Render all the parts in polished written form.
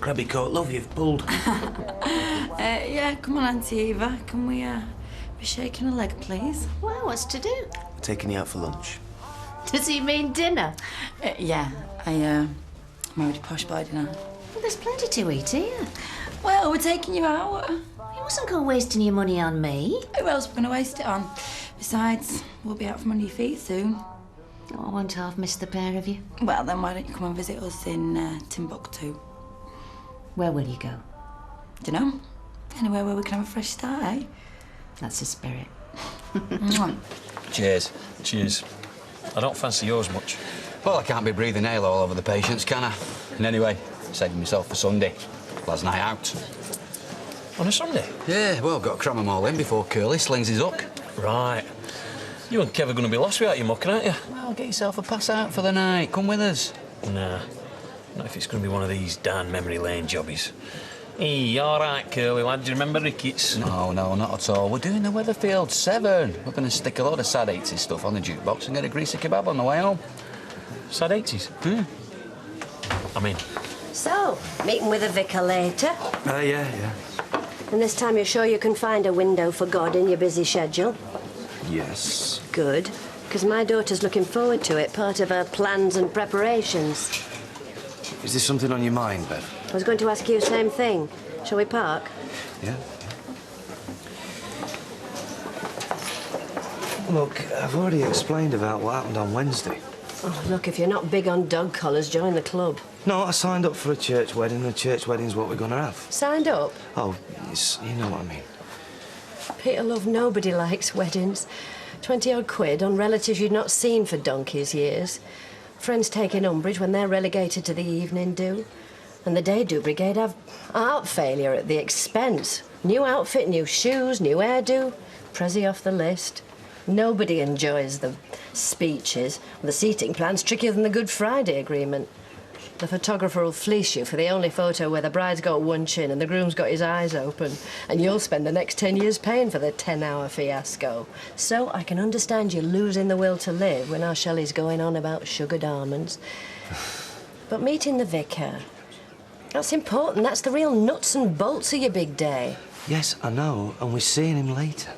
Grab your coat, love, you've pulled. Yeah, come on, Auntie Eva. Can we, be shaking a leg, please? Well, what's to do? We're taking you out for lunch. Does he mean dinner? Yeah, I'm already posh by dinner. Well, there's plenty to eat here. Well, we're taking you out. You mustn't go wasting your money on me. Who else are we going to waste it on? Besides, we'll be out from under your feet soon. Oh, I won't half miss the pair of you. Well, then why don't you come and visit us in Timbuktu? Where will you go? Dunno. Anywhere where we can have a fresh start, eh? That's the spirit. Cheers. Cheers. I don't fancy yours much. Well, I can't be breathing ale all over the patients, can I? And anyway, saving myself for Sunday. Last night out. On a Sunday? Yeah, well, got to cram them all in before Curly slings his hook. Right. You and Kev are going to be lost without your mucking, aren't you? Well, get yourself a pass out for the night. Come with us. Nah. Not if it's going to be one of these darn memory lane jobbies. Hey, all right, Curly lad. Do you remember Ricketts? No, not at all. We're doing the Weatherfield 7. We're going to stick a load of sad 80s stuff on the jukebox and get a greasy kebab on the way home. Sad 80s? I'm in. So, meeting with the vicar later? Yeah. And this time you're sure you can find a window for God in your busy schedule? Yes. Good, because my daughter's looking forward to it, part of her plans and preparations. Is there something on your mind, Bev? I was going to ask you the same thing. Shall we park? Yeah. Look, I've already explained about what happened on Wednesday. Oh, look, if you're not big on dog collars, join the club. No, I signed up for a church wedding, and a church wedding's what we're going to have. Signed up? Oh, you know what I mean. Peter, love, nobody likes weddings. 20-odd quid on relatives you'd not seen for donkey's years. Friends taking umbrage when they're relegated to the evening do. And the day-do brigade have art failure at the expense. New outfit, new shoes, new hairdo. Prezi off the list. Nobody enjoys the speeches. The seating plan's trickier than the Good Friday Agreement. The photographer will fleece you for the only photo where the bride's got one chin and the groom's got his eyes open, and you'll spend the next 10 years paying for the 10-hour fiasco. So I can understand you losing the will to live when our Shelley's going on about sugared almonds. But meeting the vicar, that's important. That's the real nuts and bolts of your big day. Yes, I know, and we're seeing him later.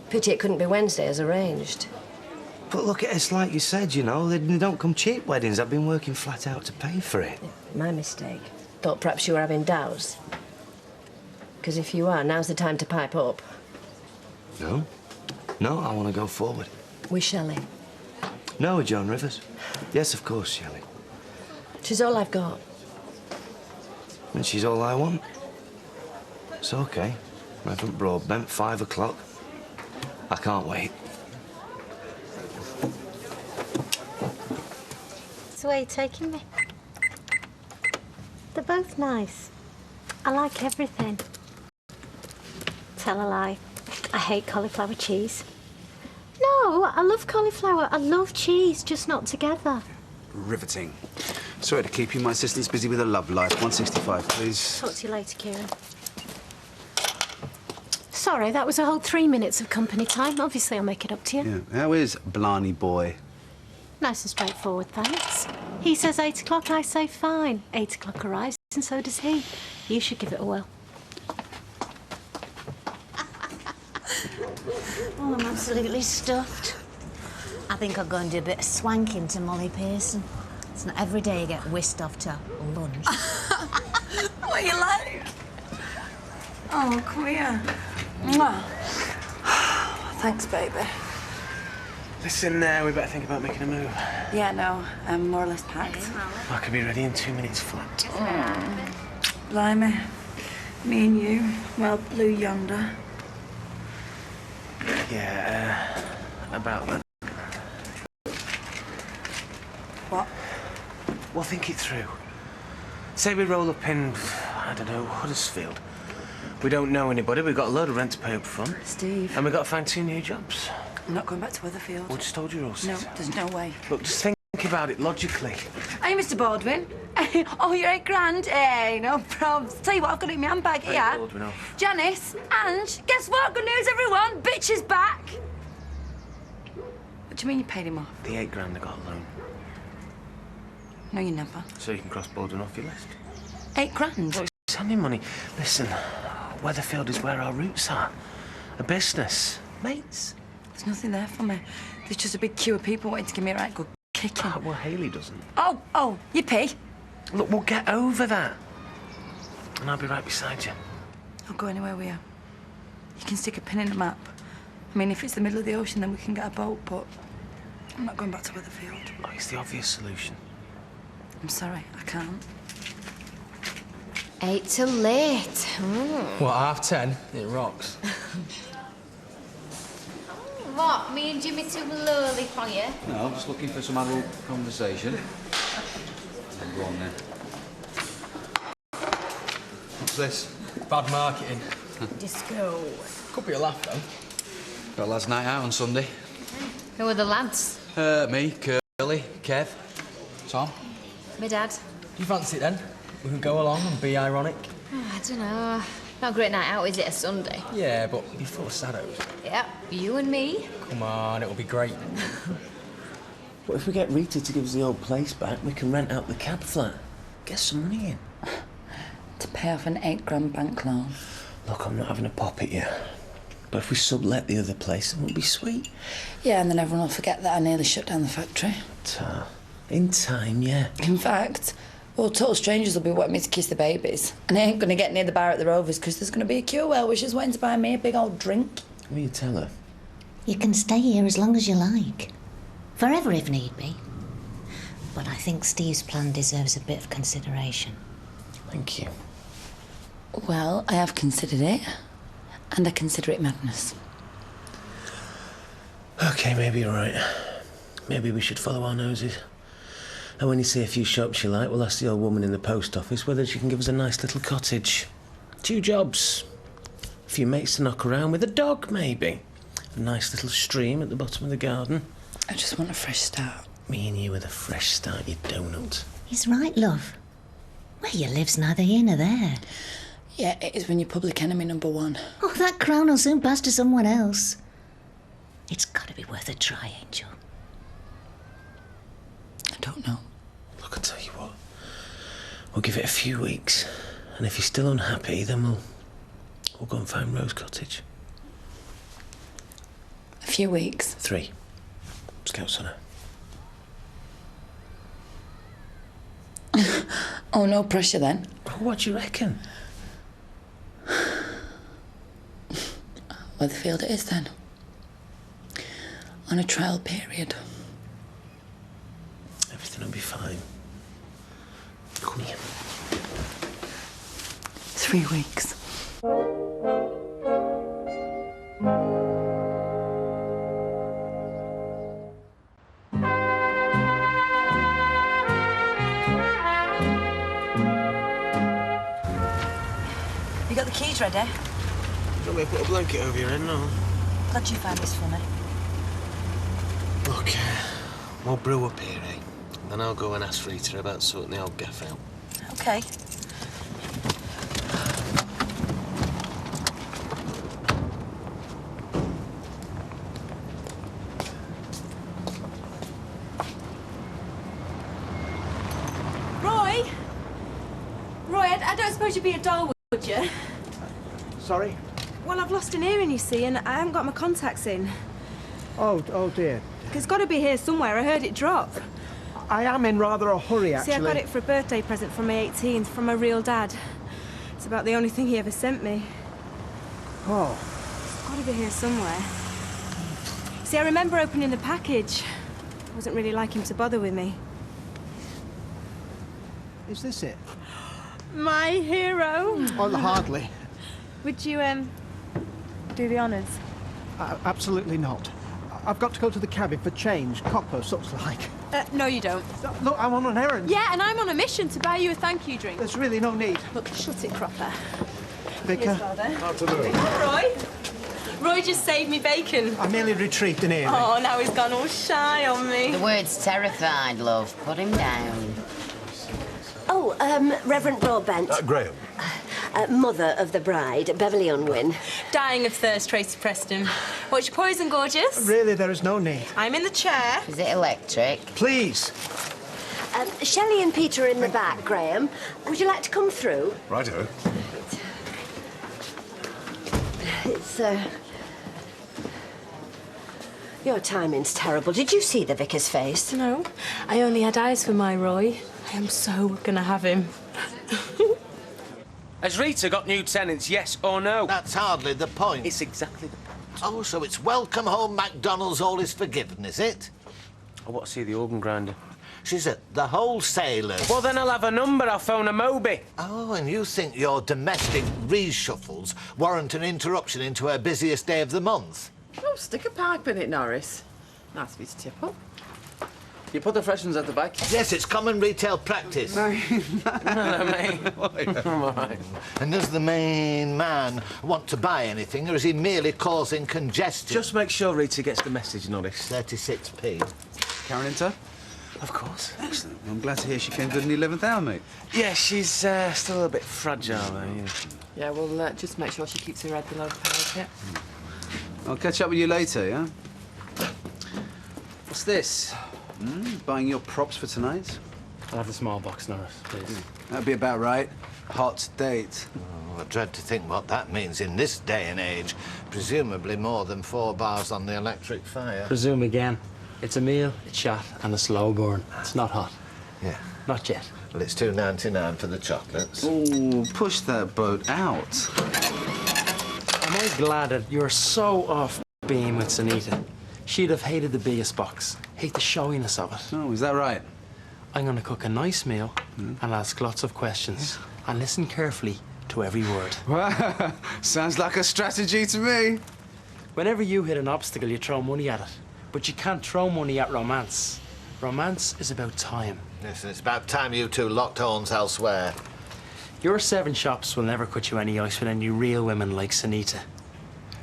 Pity it couldn't be Wednesday as arranged. But look, it's like you said, you know, they don't come cheap, weddings. I've been working flat out to pay for it. My mistake. Thought perhaps you were having doubts. Because if you are, now's the time to pipe up. No, I want to go forward. With Shelley. No, with Joan Rivers. Yes, of course, Shelley. She's all I've got. And she's all I want. It's okay. Reverend Broadbent, 5 o'clock. I can't wait. That's the way you're taking me. They're both nice. I like everything. Tell a lie. I hate cauliflower cheese. No, I love cauliflower. I love cheese, just not together. Riveting. Sorry to keep you. My assistant's busy with her love life. 165, please. Talk to you later, Kieran. Sorry, that was a whole 3 minutes of company time. Obviously, I'll make it up to you. Yeah. How is Blarney boy? Nice and straightforward, thanks. He says 8 o'clock, I say fine. 8 o'clock arrives, and so does he. You should give it a whirl. Oh, I'm absolutely stuffed. I think I'll go and do a bit of swanking to Molly Pearson. It's not every day you get whisked off to lunch. What are you like? Oh, come here. Mwah. Thanks, baby. Listen, we better think about making a move. Yeah, no, I'm more or less packed. I could be ready in 2 minutes flat. Blimey. Me and you, well, blue yonder. Yeah, about that. What? Well, think it through. Say we roll up in, I don't know, Huddersfield. We don't know anybody, we've got a load of rent to pay up front. Steve. And we've got to find 2 new jobs. I'm not going back to Weatherfield. Well, just told you, Rose. No, there's no way. Look, just think about it logically. Hey, Mr. Baldwin. Oh, you're £8 grand. Hey, no probs. Tell you what, I've got it in my handbag here. Hey, Baldwin, off. Janice, and guess what? Good news, everyone. Bitch is back. What do you mean you paid him off? The 8 grand I got a loan. No, you never. So you can cross Baldwin off your list. 8 grand? Well, it's only money. Listen, Weatherfield is where our roots are. A business. Mates. There's nothing there for me. There's just a big queue of people waiting to give me a right good kicking. Well, Hayley doesn't. Oh, you pay. Look, we'll get over that. And I'll be right beside you. I'll go anywhere with you. You can stick a pin in the map. I mean, if it's the middle of the ocean, then we can get a boat, but I'm not going back to Weatherfield. Oh, it's the obvious solution. I'm sorry, I can't. 8 till late. What, 10:30? It rocks. What, me and Jimmy too lowly for you? No, I'm just looking for some adult conversation. Go on then. What's this? Bad marketing. Disco. Could be a laugh, though. Got lads' night out on Sunday. Who are the lads? Me, Curly, Kev, Tom. My dad. Do you fancy it, then? We can go along and be ironic. Oh, I don't know. Not a great night out, is it, a Sunday? Yeah, but before Saddos. Yeah, you and me. Come on, it'll be great. But if we get Rita to give us the old place back, we can rent out the cab flat. Get some money in. To pay off an £8 bank loan. Look, I'm not having a pop at you. But if we sublet the other place, it would be sweet. Yeah, and then everyone will forget that I nearly shut down the factory. In time, yeah. In fact, all total strangers will be wanting me to kiss the babies. And I ain't going to get near the bar at the Rovers because there's going to be a queue of well-wishers waiting to buy me a big old drink. Will you tell her? You can stay here as long as you like. Forever if need be. But I think Steve's plan deserves a bit of consideration. Thank you. Well, I have considered it. And I consider it madness. OK, maybe you're right. Maybe we should follow our noses. And when you see a few shops you like, we'll ask the old woman in the post office whether she can give us a nice little cottage. 2 jobs. A few mates to knock around with, a dog, maybe. A nice little stream at the bottom of the garden. I just want a fresh start. Me and you with a fresh start, you donut. He's right, love. Where you live's neither here nor there. Yeah, it is when you're public enemy #1. Oh, that crown will soon pass to someone else. It's got to be worth a try, Angel. I don't know. Look, I'll tell you what. We'll give it a few weeks. And if you're still unhappy, then we'll go and find Rose Cottage. A few weeks. 3. Scouts on her. Oh, no pressure then. What do you reckon? Weatherfield it is then. On a trial period. Everything will be fine. Come here. 3 weeks. You got the keys ready? Do you want me to put a blanket over your head? No. Glad you found this for me. Look, we'll brew up here, eh? Then I'll go and ask Rita about sorting the old gaff out. Okay. Roy, I don't suppose you'd be a doll, would you? Sorry? Well, I've lost an earring, you see, and I haven't got my contacts in. Oh dear. It's got to be here somewhere. I heard it drop. I am in rather a hurry, actually. See, I got it for a birthday present for my 18th from my real dad. It's about the only thing he ever sent me. Oh. It's got to be here somewhere. See, I remember opening the package. I wasn't really like him to bother with me. Is this it? My hero. Oh, hardly. Would you, do the honours? Absolutely not. I've got to go to the cabin for change, copper, such like. No, you don't. Look, I'm on an errand. Yeah, and I'm on a mission to buy you a thank you drink. There's really no need. Look, shut it, Cropper. Vicar. Afternoon. Roy? Roy just saved me bacon. I merely retrieved an earring. Oh, now he's gone all shy on me. The word's terrified, love. Put him down. Oh, Reverend Broadbent. Graham. Mother of the bride, Beverly Unwin. Dying of thirst, Tracy Preston. What's your poison, gorgeous? Really, there is no need. I'm in the chair. Is it electric? Please. Shelley and Peter are in the back, Graham. Would you like to come through? Righto. It's, Your timing's terrible. Did you see the vicar's face? No. I only had eyes for my Roy. I am so gonna have him. Has Rita got new tenants, yes or no? That's hardly the point. It's exactly the point. Oh, so it's welcome home McDonald's, all is forgiven, is it? I want to see the organ grinder. She's at the wholesalers. Well, then I'll have a number. I'll phone a Moby. Oh, and you think your domestic reshuffles warrant an interruption into her busiest day of the month? Oh, stick a pipe in it, Norris. Nice of you to tip up. You put the fresh ones at the back? Yes, it's common retail practice. No, mate. I'm all right. And does the main man want to buy anything, or is he merely causing congestion? Just make sure Rita gets the message, Norris. 36p. Karen Inter? Of course. Excellent. Well, I'm glad to hear she came good in the 11th hour, mate. Yeah, she's still a bit fragile, though, yeah. Yeah, well, just make sure she keeps her head below the parapet. I'll catch up with you later, yeah? What's this? Buying your props for tonight? I'll have the small box, Norris, please. That'd be about right. Hot date. Oh, I dread to think what that means in this day and age. Presumably more than 4 bars on the electric fire. Presume again. It's a meal, it's shot, and a slow burn. It's not hot. Yeah. Not yet. Well, it's $2.99 for the chocolates. Ooh, push that boat out. Am I glad that you're so off being with Sunita? She'd have hated the biggest box. Hate the showiness of it. Oh, is that right? I'm going to cook a nice meal and ask lots of questions and listen carefully to every word. Wow, sounds like a strategy to me. Whenever you hit an obstacle, you throw money at it. But you can't throw money at romance. Romance is about time. Yes, and it's about time you two locked horns elsewhere. Your 7 shops will never cut you any ice with any real women like Sunita.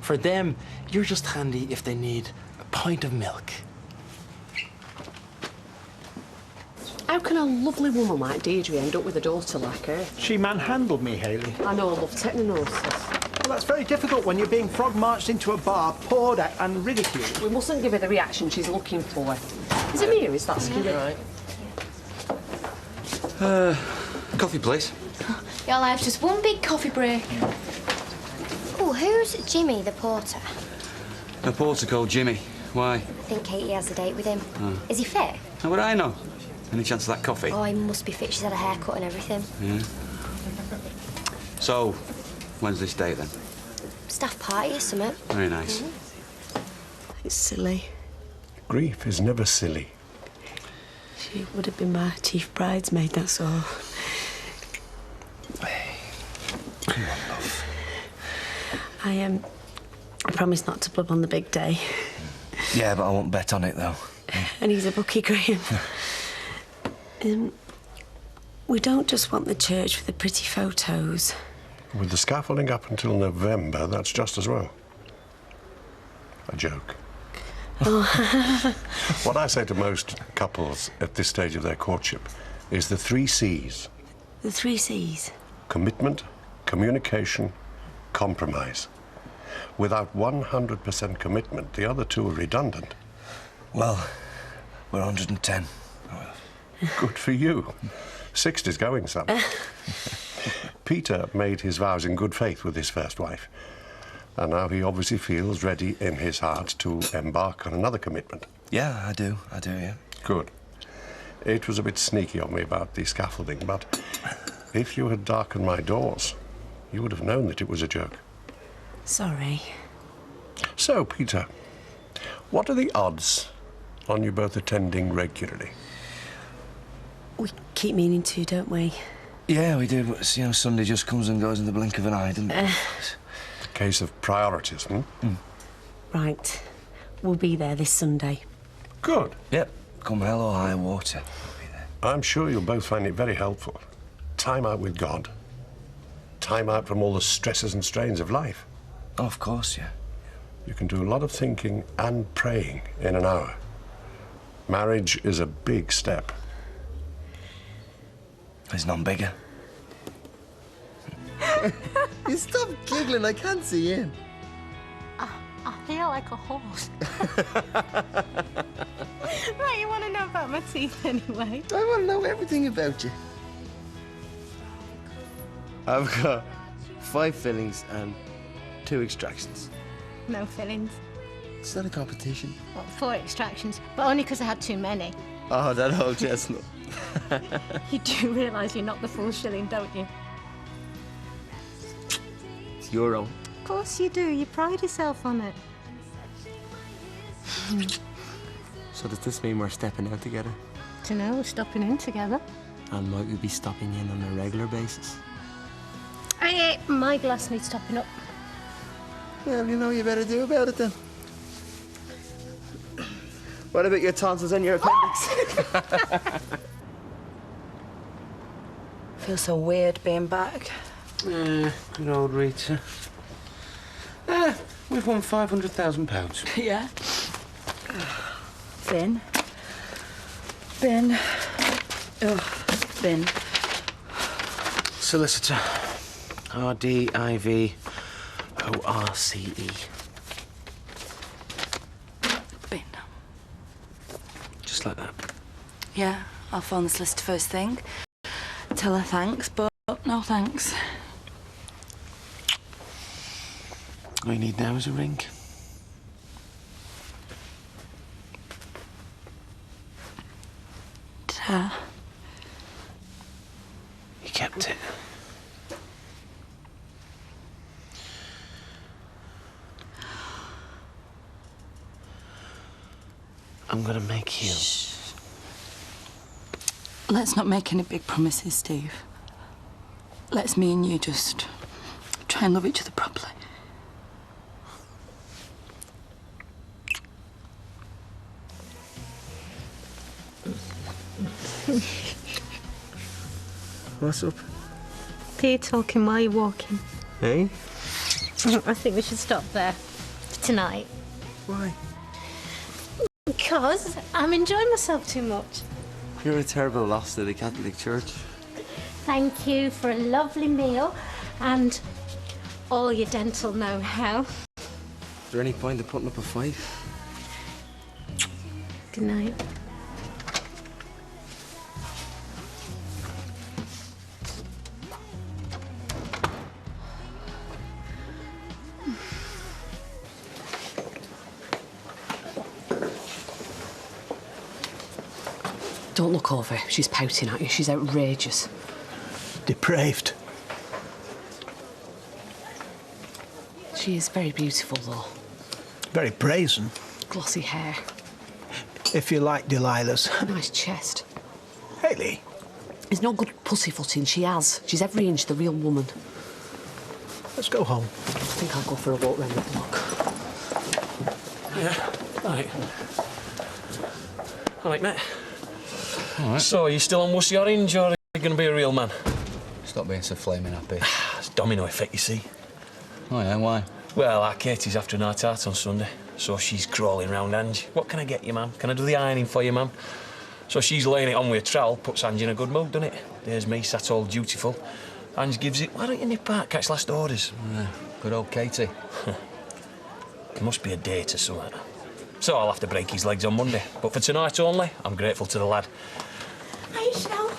For them, you're just handy if they need a pint of milk. How can a lovely woman like Deirdre end up with a daughter like her? She manhandled me, Hayley. I know, I love technonosis. Well, that's very difficult when you're being frog-marched into a bar, poured at and ridiculed. We mustn't give her the reaction she's looking for. Is it me or is that skinny? Right. Coffee, please. Your life's just one big coffee break. Oh, who's Jimmy, the porter? A porter called Jimmy. Why? I think Katie has a date with him. Oh. Is he fit? How would I know? Any chance of that coffee? Oh, he must be fit. She's had a haircut and everything. Yeah. So, when's this date then? Staff party or something. Very nice. It's silly. Grief is never silly. She would have been my chief bridesmaid, that's all. Come on, love. I promise not to blub on the big day. Yeah, but I won't bet on it, though. And he's a bookie, Graham. We don't just want the church with the pretty photos. With the scaffolding up until November, that's just as well. A joke. Oh. What I say to most couples at this stage of their courtship is the 3 C's. The 3 C's? Commitment, communication, compromise. Without 100% commitment, the other 2 are redundant. Well, we're 110. Good for you. 60's going some. Peter made his vows in good faith with his first wife. And now he obviously feels ready in his heart to embark on another commitment. Yeah, I do, yeah. Good. It was a bit sneaky of me about the scaffolding, but if you had darkened my doors, you would have known that it was a joke. Sorry. So, Peter, what are the odds on you both attending regularly? We keep meaning to, don't we? Yeah, we do, but Sunday just comes and goes in the blink of an eye, doesn't it? A case of priorities, hmm? Right. We'll be there this Sunday. Good. Yep. Come hell or high water. I'm sure you'll both find it very helpful. Time out with God. Time out from all the stresses and strains of life. Oh, of course, yeah. You can do a lot of thinking and praying in an hour. Marriage is a big step. There's none bigger. You stop giggling, I can't see in. I feel like a horse. Right, you want to know about my teeth anyway? I want to know everything about you. I've got 5 fillings and 2 extractions. No fillings. It's not a competition. Well, 4 extractions, but only because I had too many. Oh, that old chestnut. You do realise you're not the full shilling, don't you? It's your own. Of course you do. You pride yourself on it. So does this mean we're stepping out together? Dunno, we're stopping in together. And might we be stopping in on a regular basis? Hey, my glass needs topping up. Well, you know you better do about it then. What about your tonsils and your appendix? Feels so weird being back. Good old Rita. We've won £500,000. Yeah. Bin. Bin. Ugh, bin. Solicitor. RDIVORCE. Bin. Just like that. Yeah, I'll phone the solicitor first thing. Tell her thanks, but no thanks. All you need now is a ring. Ta. You kept it. I'm gonna make you. Shh. Let's not make any big promises, Steve. Let's me and you just try and love each other properly. What's up? Do you talking while you're walking? Hey? I think we should stop there for tonight. Why? Because I'm enjoying myself too much. You're a terrible loss to the Catholic Church. Thank you for a lovely meal and all your dental know-how. Is there any point in putting up a fight? Good night. Don't look over. She's pouting at you. She's outrageous. Depraved. She is very beautiful, though. Very brazen. Glossy hair. If you like Delilah's. Nice chest. Hayley. There's no good pussyfooting. She has. She's every inch the real woman. Let's go home. I think I'll go for a walk round the block. Yeah, right. All right, mate. All right. So, are you still on Wussy Orange, or are you going to be a real man? Stop being so flaming happy. It's domino effect, you see. Oh, yeah, why? Well, our Katie's after a night out on Sunday, so she's crawling round Ange. What can I get you, ma'am? Can I do the ironing for you, ma'am? So she's laying it on with a trowel, puts Ange in a good mood, doesn't it? There's me, sat all dutiful. Ange gives it, why don't you nip out, catch last orders? Yeah, good old Katie. There must be a date or something. So I'll have to break his legs on Monday. But for tonight only, I'm grateful to the lad. Hi, Shell.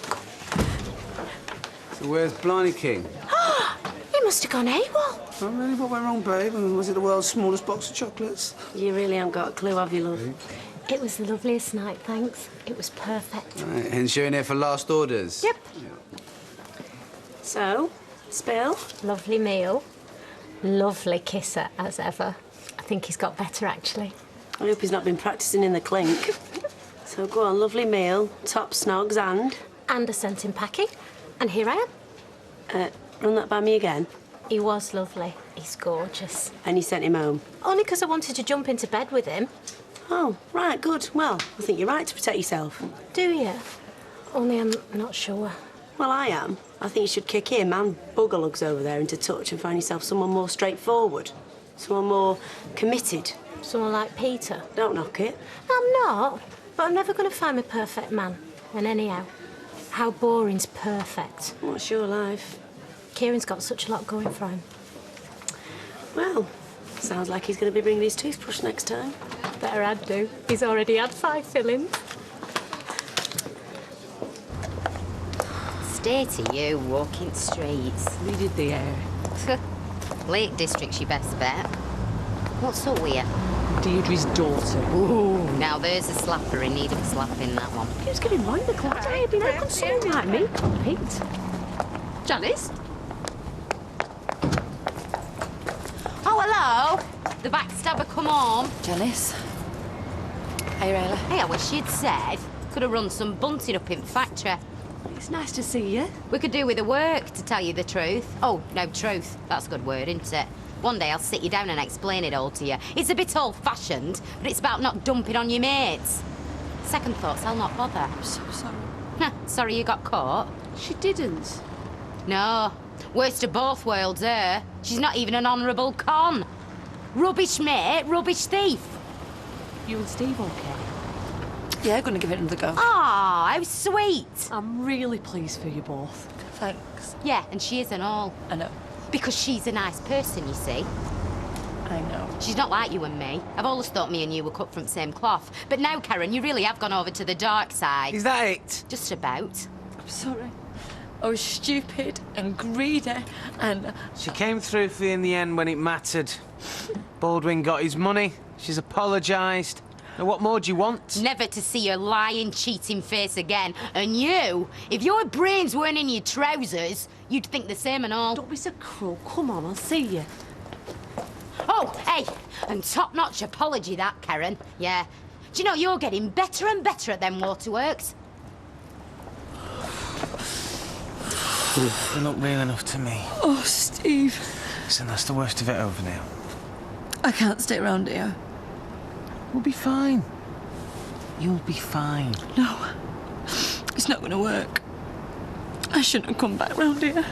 So where's Blarney King? He must have gone AWOL. Oh, really? What went wrong, babe? I mean, was it the world's smallest box of chocolates? You really haven't got a clue, have you, love? It was the loveliest night, thanks. It was perfect. Right, hence you're in here for last orders? Yep. Yeah. So, spill. Lovely meal. Lovely kisser, as ever. I think he's got better, actually. I hope he's not been practising in the clink. So go on, lovely meal, top snogs and... And a scent in packing. And here I am. Run that by me again. He was lovely. He's gorgeous. And you sent him home? Only because I wanted to jump into bed with him. Oh, right, good. Well, I think you're right to protect yourself. Do you? Only I'm not sure. Well, I am. I think you should kick him and Buggerlugs over there into touch and find yourself someone more straightforward. Someone more committed. Someone like Peter. Don't knock it. I'm not. But I'm never going to find my perfect man. And anyhow, how boring's perfect? What's your life? Kieran's got such a lot going for him. Well, Sounds like he's going to be bringing his toothbrush next time. Better add do. He's already had 5 fillings. Stay to you, walking streets. Needed the air. Lake District's your best bet. What's up with you? Deirdre's daughter. Ooh, now there's a slapper in need of a slapping, that one. Who's getting right in the club? Hey, I mean, how can someone like me compete? Janice? Oh, hello. The backstabber come home. Janice. Hey, Rayla. Hey, I wish you'd said. Could have run some bunting up in factory. It's nice to see you. We could do with the work, to tell you the truth. Oh, no, truth. That's a good word, isn't it? One day I'll sit you down and explain it all to you. It's a bit old-fashioned, but it's about not dumping on your mates. Second thoughts, I'll not bother. I'm so sorry. Sorry you got caught. She didn't. No. Worst of both worlds, her. She's not even an honourable con. Rubbish mate, rubbish thief. You and Steve okay? Yeah, gonna give it another go. Ah, how sweet. I'm really pleased for you both. Thanks. Yeah, and she isn't all. I know. Because she's a nice person, you see. I know. She's not like you and me. I've always thought me and you were cut from the same cloth. But now, Karen, you really have gone over to the dark side. Is that it? Just about. I'm sorry. I was stupid and greedy and... She came through for you in the end when it mattered. Baldwin got his money. She's apologised. Now, what more do you want? Never to see your lying, cheating face again. And you, if your brains weren't in your trousers, you'd think the same and all. Don't be so cruel. Come on, I'll see you. Oh, hey, and top-notch apology that, Karen. Yeah. Do you know, you're getting better and better at them waterworks. They look real enough to me. Oh, Steve. Listen, that's the worst of it over now. I can't stay around here. We'll be fine. You'll be fine. No. It's not gonna work. I shouldn't have come back round here.